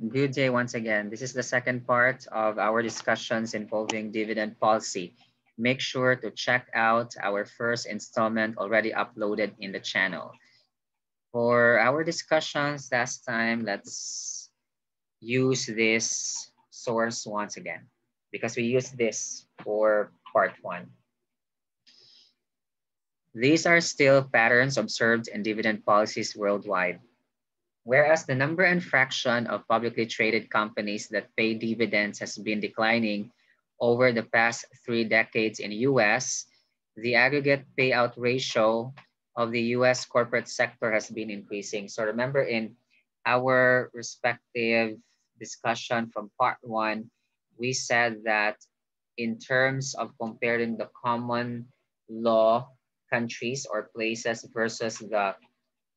Good day once again. This is the second part of our discussions involving dividend policy. Make sure to check out our first installment already uploaded in the channel. For our discussions last time, let's use this source once again because we used this for part one. These are still patterns observed in dividend policies worldwide. Whereas the number and fraction of publicly traded companies that pay dividends has been declining over the past 3 decades in the US, the aggregate payout ratio of the US corporate sector has been increasing. So remember in our respective discussion from part one, we said that in terms of comparing the common law countries or places versus the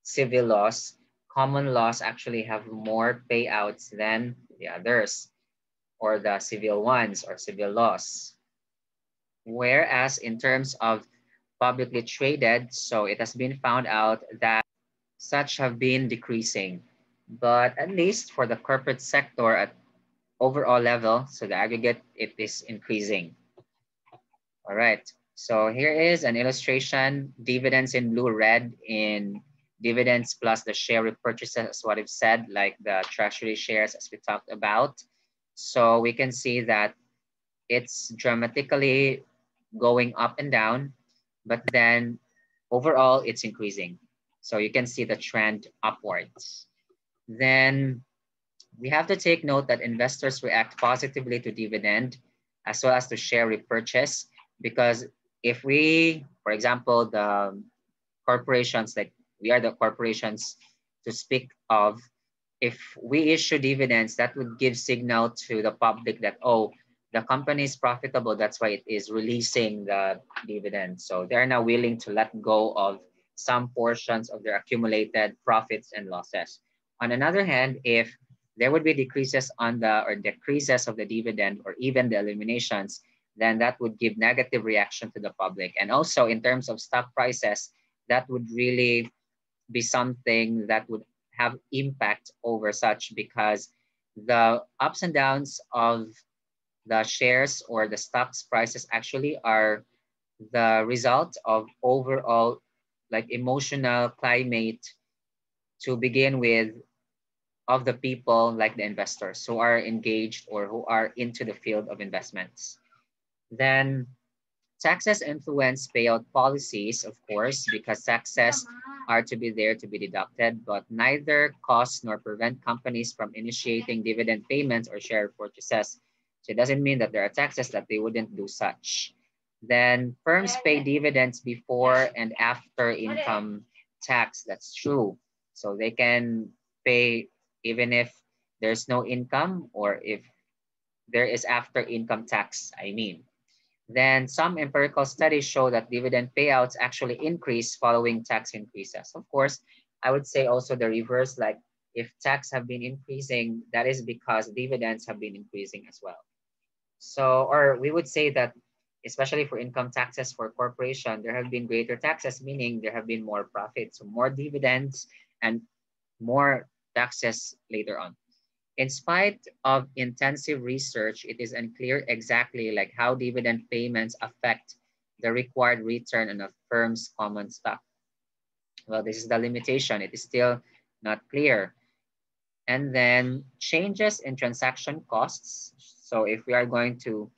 civil laws, common laws actually have more payouts than the others or the civil ones or civil laws. Whereas in terms of publicly traded, so it has been found out that such have been decreasing. But at least for the corporate sector at overall level, so the aggregate, it is increasing. All right. So here is an illustration, dividends in blue, red in dividends plus the share repurchases, as what I've said, like the treasury shares as we talked about. So we can see that it's dramatically going up and down, but then overall it's increasing. So you can see the trend upwards. Then we have to take note that investors react positively to dividend as well as to share repurchase because if we, for example, the corporations, like we are the corporations to speak of, if we issue dividends, that would give signal to the public that, oh, the company is profitable. That's why it is releasing the dividend. So they're now willing to let go of some portions of their accumulated profits and losses. On another hand, if there would be decreases on the or decreases of the dividend or even the eliminations, then that would give negative reaction to the public. And also in terms of stock prices, that would really be something that would have impact over such because the ups and downs of the shares or the stocks prices actually are the result of overall like emotional climate to begin with of the people like the investors who are engaged or who are into the field of investments. Then taxes influence payout policies, of course, because taxes are to be there to be deducted, but neither cause nor prevent companies from initiating dividend payments or share purchases. So it doesn't mean that there are taxes that they wouldn't do such. Then firms pay dividends before and after income tax. That's true. So they can pay even if there's no income or if there is after income tax, I mean. Then some empirical studies show that dividend payouts actually increase following tax increases. Of course, I would say also the reverse, like if tax have been increasing, that is because dividends have been increasing as well. So, or we would say that especially for income taxes for corporation, there have been greater taxes, meaning there have been more profits, so more dividends and more taxes later on. In spite of intensive research, it is unclear exactly like how dividend payments affect the required return on a firm's common stock. Well, this is the limitation. It is still not clear. And then changes in transaction costs. So if we are going to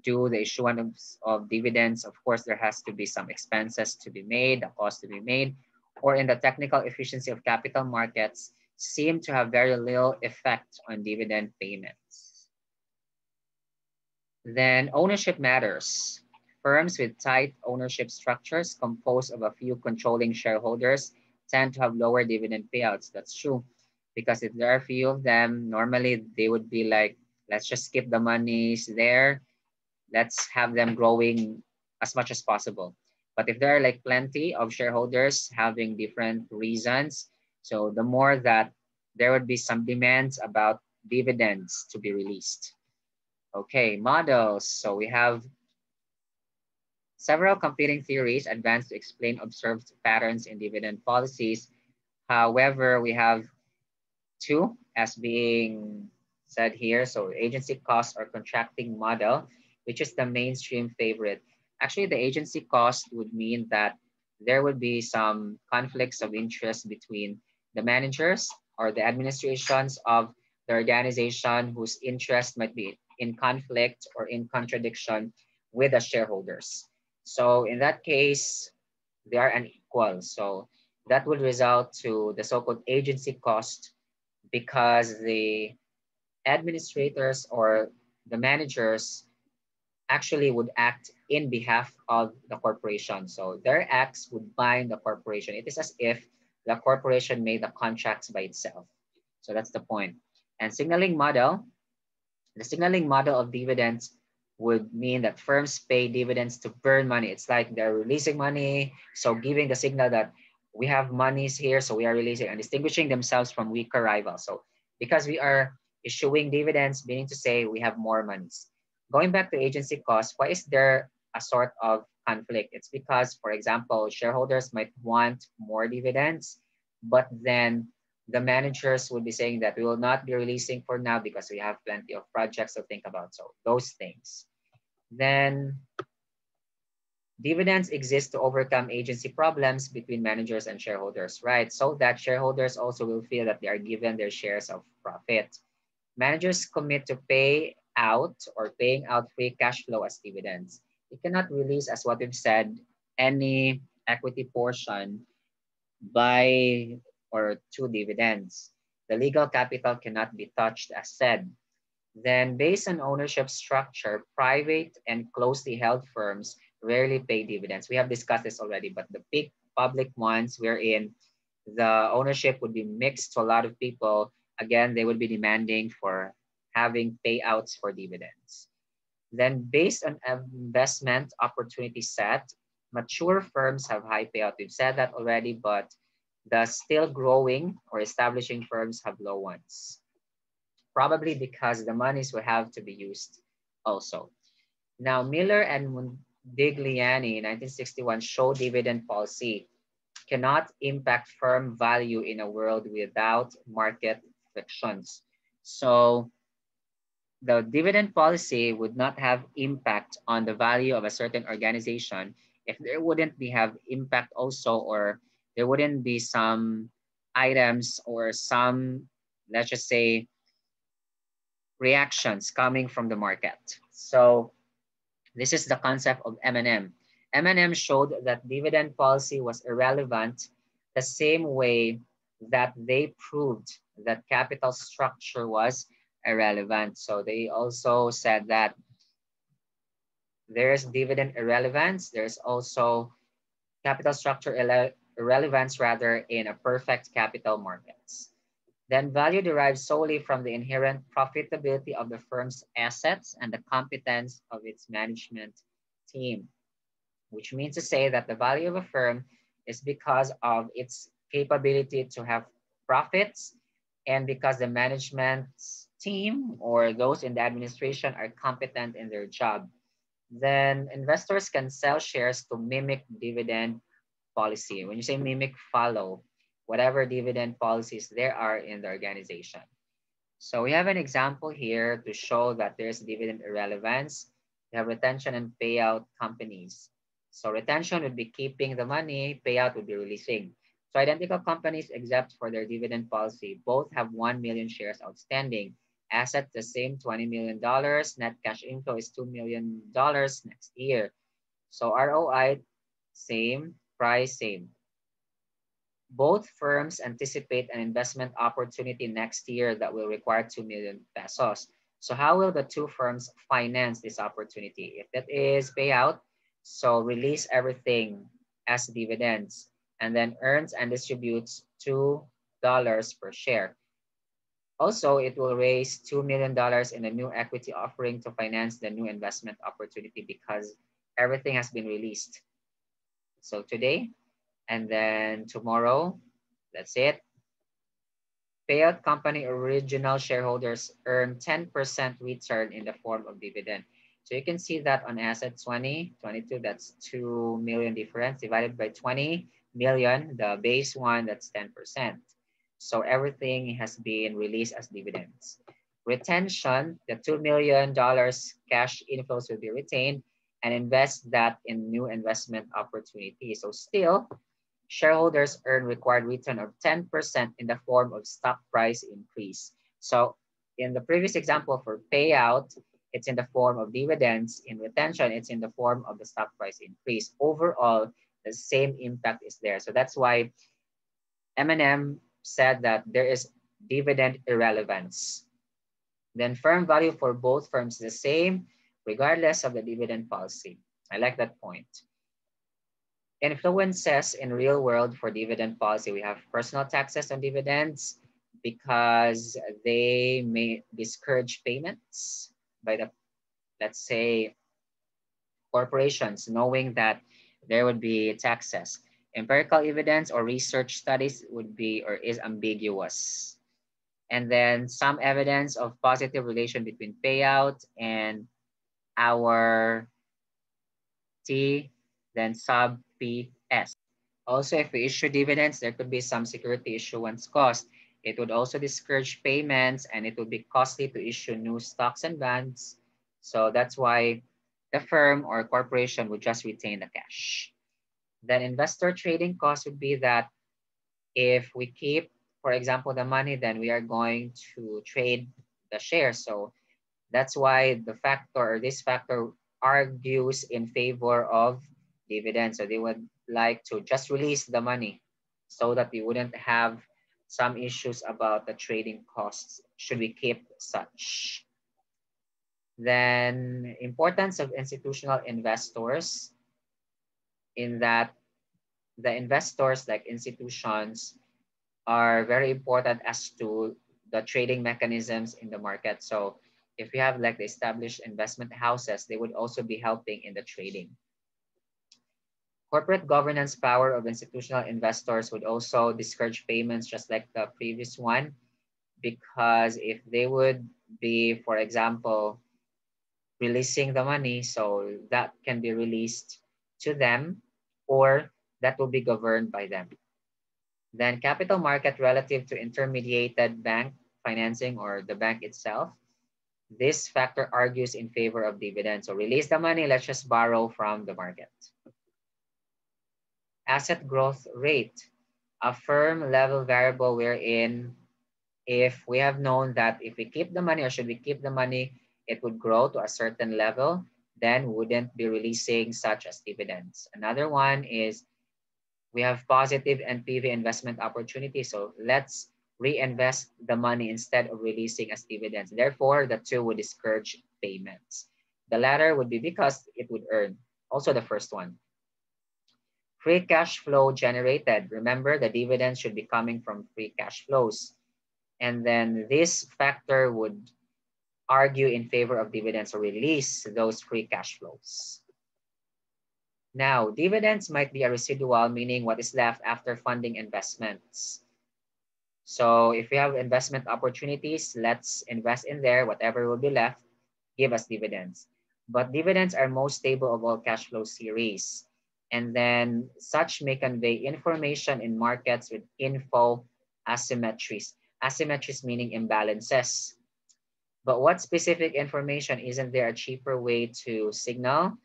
do the issuance of dividends, of course, there has to be some expenses to be made, a cost to be made, or in the technical efficiency of capital markets seem to have very little effect on dividend payments. Then ownership matters. Firms with tight ownership structures composed of a few controlling shareholders tend to have lower dividend payouts. That's true. Because if there are a few of them, normally they would be like, let's just keep the monies there. Let's have them growing as much as possible. But if there are like plenty of shareholders having different reasons, so the more that there would be some demands about dividends to be released. Okay, models. So we have several competing theories advanced to explain observed patterns in dividend policies. However, we have two as being said here. So agency cost or contracting model, which is the mainstream favorite. Actually, the agency cost would mean that there would be some conflicts of interest between the managers or the administrations of the organization whose interest might be in conflict or in contradiction with the shareholders. So in that case, they are unequal. So that would result to the so-called agency cost because the administrators or the managers actually would act in behalf of the corporation. So their acts would bind the corporation. It is as if the corporation made the contracts by itself. So that's the point. And signaling model, the signaling model of dividends would mean that firms pay dividends to burn money. It's like they're releasing money, so giving the signal that we have monies here, so we are releasing and distinguishing themselves from weaker rivals. So because we are issuing dividends, meaning to say we have more monies. Going back to agency costs, why is there a sort of conflict? It's because, for example, shareholders might want more dividends, but then the managers would be saying that we will not be releasing for now because we have plenty of projects to think about. So those things. Then dividends exist to overcome agency problems between managers and shareholders, right? So that shareholders also will feel that they are given their shares of profit. Managers commit to pay out or paying out free cash flow as dividends. It cannot release, as what we've said, any equity portion by or to dividends. The legal capital cannot be touched as said. Then based on ownership structure, private and closely held firms rarely pay dividends. We have discussed this already, but the big public ones wherein the ownership would be mixed to a lot of people, again, they would be demanding for having payouts for dividends. Then based on investment opportunity set, mature firms have high payout. We've said that already, but the still growing or establishing firms have low ones, probably because the monies will have to be used also. Now, Miller and Mondigliani in 1961 show dividend policy cannot impact firm value in a world without market frictions. So the dividend policy would not have impact on the value of a certain organization if there wouldn't be have impact also, or there wouldn't be some items or some, let's just say, reactions coming from the market. So this is the concept of M&M. M&M showed that dividend policy was irrelevant the same way that they proved that capital structure was irrelevant. So they also said that there's dividend irrelevance. There's also capital structure irrelevance rather in a perfect capital markets. Then value derives solely from the inherent profitability of the firm's assets and the competence of its management team, which means to say that the value of a firm is because of its capability to have profits and because the management team or those in the administration are competent in their job. Then investors can sell shares to mimic dividend policy. When you say mimic, follow whatever dividend policies there are in the organization. So we have an example here to show that there's dividend irrelevance. We have retention and payout companies. So retention would be keeping the money, payout would be releasing. So identical companies, except for their dividend policy, both have 1 million shares outstanding. Assets the same, $20 million. Net cash inflow is $2 million next year. So ROI, same. Price, same. Both firms anticipate an investment opportunity next year that will require 2 million pesos. So how will the two firms finance this opportunity? If that is payout, so release everything as dividends and then earns and distributes $2 per share. Also, it will raise $2 million in a new equity offering to finance the new investment opportunity because everything has been released. So today, and then tomorrow, that's it. Payout company original shareholders earn 10% return in the form of dividend. So you can see that on asset 20, 22, that's 2 million difference divided by 20 million, the base one, that's 10%. So everything has been released as dividends. Retention, the $2 million cash inflows will be retained and invest that in new investment opportunities. So still, shareholders earn required return of 10% in the form of stock price increase. So in the previous example for payout, it's in the form of dividends. In retention, it's in the form of the stock price increase. Overall, the same impact is there. So that's why M&M said that there is dividend irrelevance. Then firm value for both firms is the same, regardless of the dividend policy. I like that point. Influences in real world for dividend policy. We have personal taxes on dividends because they may discourage payments by the, let's say, corporations, knowing that there would be taxes. Empirical evidence or research studies would be or is ambiguous. And then some evidence of positive relation between payout and our T, then sub PS. Also, if we issue dividends, there could be some security issuance cost. It would also discourage payments and it would be costly to issue new stocks and bonds. So that's why the firm or corporation would just retain the cash. Then investor trading cost would be that if we keep, for example, the money, then we are going to trade the shares. So that's why the factor or this factor argues in favor of dividends. So they would like to just release the money so that we wouldn't have some issues about the trading costs should we keep such. Then importance of institutional investors in that the investors like institutions are very important as to the trading mechanisms in the market. So if you have like the established investment houses, they would also be helping in the trading. Corporate governance power of institutional investors would also discourage payments just like the previous one, because if they would be, for example, releasing the money, so that can be released to them or that will be governed by them. Then capital market relative to intermediated bank financing or the bank itself. This factor argues in favor of dividends. So release the money, let's just borrow from the market. Asset growth rate, a firm level variable wherein if we have known that if we keep the money or should we keep the money, it would grow to a certain level, then wouldn't be releasing such as dividends. Another one is we have positive NPV investment opportunity. So let's reinvest the money instead of releasing as dividends. Therefore, the two would discourage payments. The latter would be because it would earn. Also the first one. Free cash flow generated. Remember, the dividends should be coming from free cash flows. And then this factor would argue in favor of dividends or release those free cash flows. Now, dividends might be a residual, meaning what is left after funding investments. So if we have investment opportunities, let's invest in there. Whatever will be left, give us dividends. But dividends are most stable of all cash flow series. And then such may convey information in markets with info asymmetries. Asymmetries meaning imbalances. But what specific information isn't there a cheaper way to signal?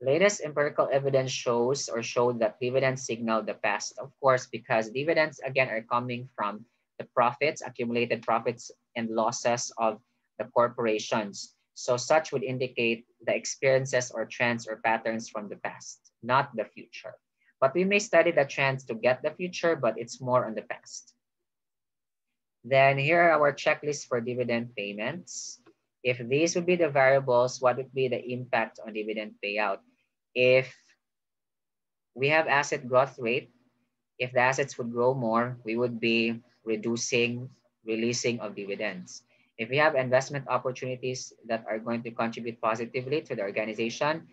Latest empirical evidence shows or showed that dividends signal the past, of course, because dividends again are coming from the profits, accumulated profits and losses of the corporations. So such would indicate the experiences or trends or patterns from the past, not the future. But we may study the trends to get the future, but it's more on the past. Then here are our checklists for dividend payments. If these would be the variables, what would be the impact on dividend payout? If we have asset growth rate, if the assets would grow more, we would be reducing releasing of dividends. If we have investment opportunities that are going to contribute positively to the organization,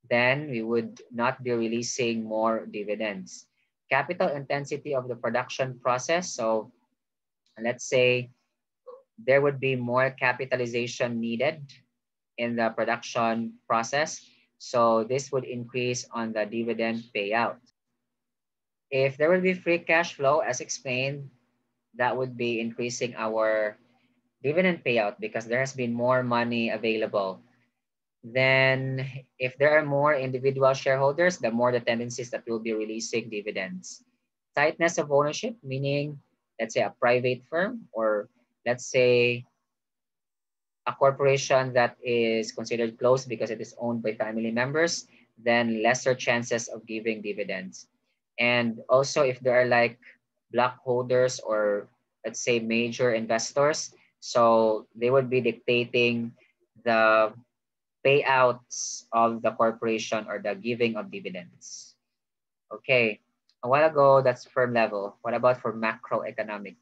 then we would not be releasing more dividends. Capital intensity of the production process. So let's say there would be more capitalization needed in the production process. So this would increase on the dividend payout. If there will be free cash flow, as explained, that would be increasing our dividend payout because there has been more money available. Then if there are more individual shareholders, the more the tendencies that will be releasing dividends. Tightness of ownership, meaning let's say a private firm, or let's say a corporation that is considered closed because it is owned by family members, then lesser chances of giving dividends. And also if there are like block holders or let's say major investors, so they would be dictating the payouts of the corporation or the giving of dividends. Okay, a while ago, that's firm level. What about for macroeconomic?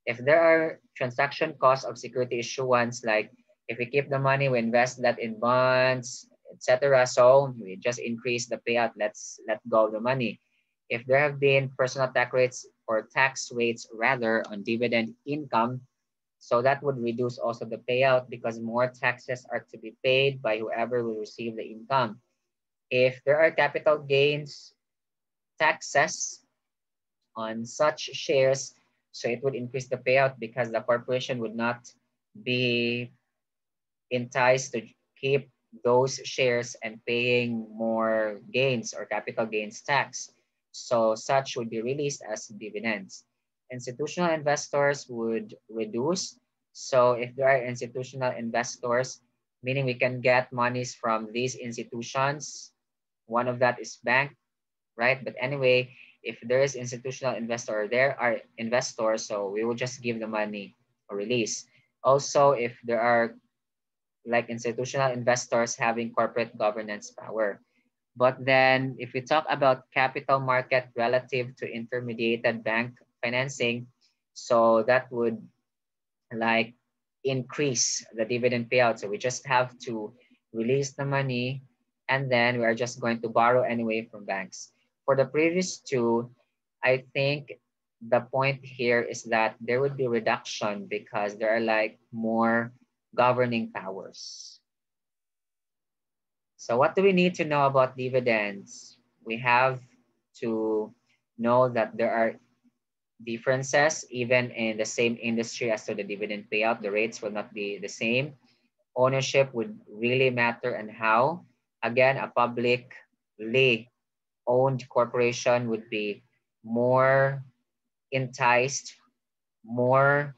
If there are transaction costs of security issuance, like if we keep the money, we invest that in bonds, etc. So we just increase the payout, let's let go of the money. If there have been personal tax rates or tax rates rather on dividend income, so that would reduce also the payout because more taxes are to be paid by whoever will receive the income. If there are capital gains taxes on such shares, so it would increase the payout because the corporation would not be enticed to keep those shares and paying more gains or capital gains tax. So such would be released as dividends. Institutional investors would reduce. So if there are institutional investors, meaning we can get monies from these institutions, one of that is bank, right? But anyway, if there is institutional investor or there are investors, so we will just give the money or release. Also, if there are like institutional investors having corporate governance power. But then if we talk about capital market relative to intermediated bank financing, so that would like increase the dividend payout. So we just have to release the money and then we are just going to borrow anyway from banks. For the previous two, I think the point here is that there would be reduction because there are like more governing powers. So what do we need to know about dividends? We have to know that there are differences even in the same industry as to the dividend payout. The rates will not be the same. Ownership would really matter and how. Again, a publicly owned corporation would be more enticed, more,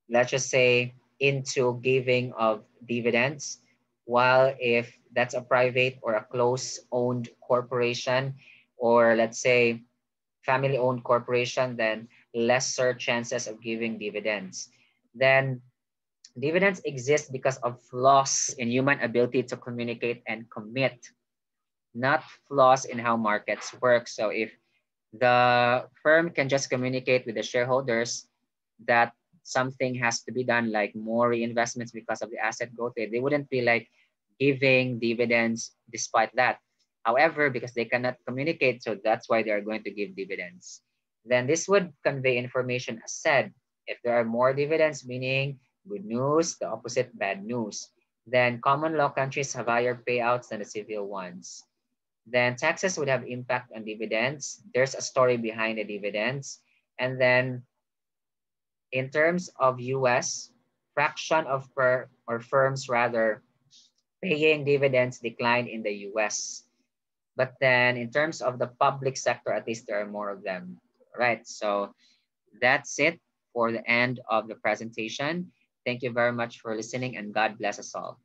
let's just say, into giving of dividends. While if that's a private or a close owned corporation, or let's say family owned corporation, then lesser chances of giving dividends. Then dividends exist because of flaws in human ability to communicate and commit, not flaws in how markets work. So if the firm can just communicate with the shareholders that something has to be done, like more reinvestments because of the asset growth, they wouldn't be like giving dividends despite that. However, because they cannot communicate, so that's why they are going to give dividends. Then this would convey information as said. If there are more dividends, meaning good news, the opposite, bad news. Then common law countries have higher payouts than the civil ones. Then taxes would have impact on dividends. There's a story behind the dividends. And then in terms of US, fraction of firms rather paying dividends decline in the US. But then in terms of the public sector, at least there are more of them. Right. So that's it for the end of the presentation. Thank you very much for listening and God bless us all.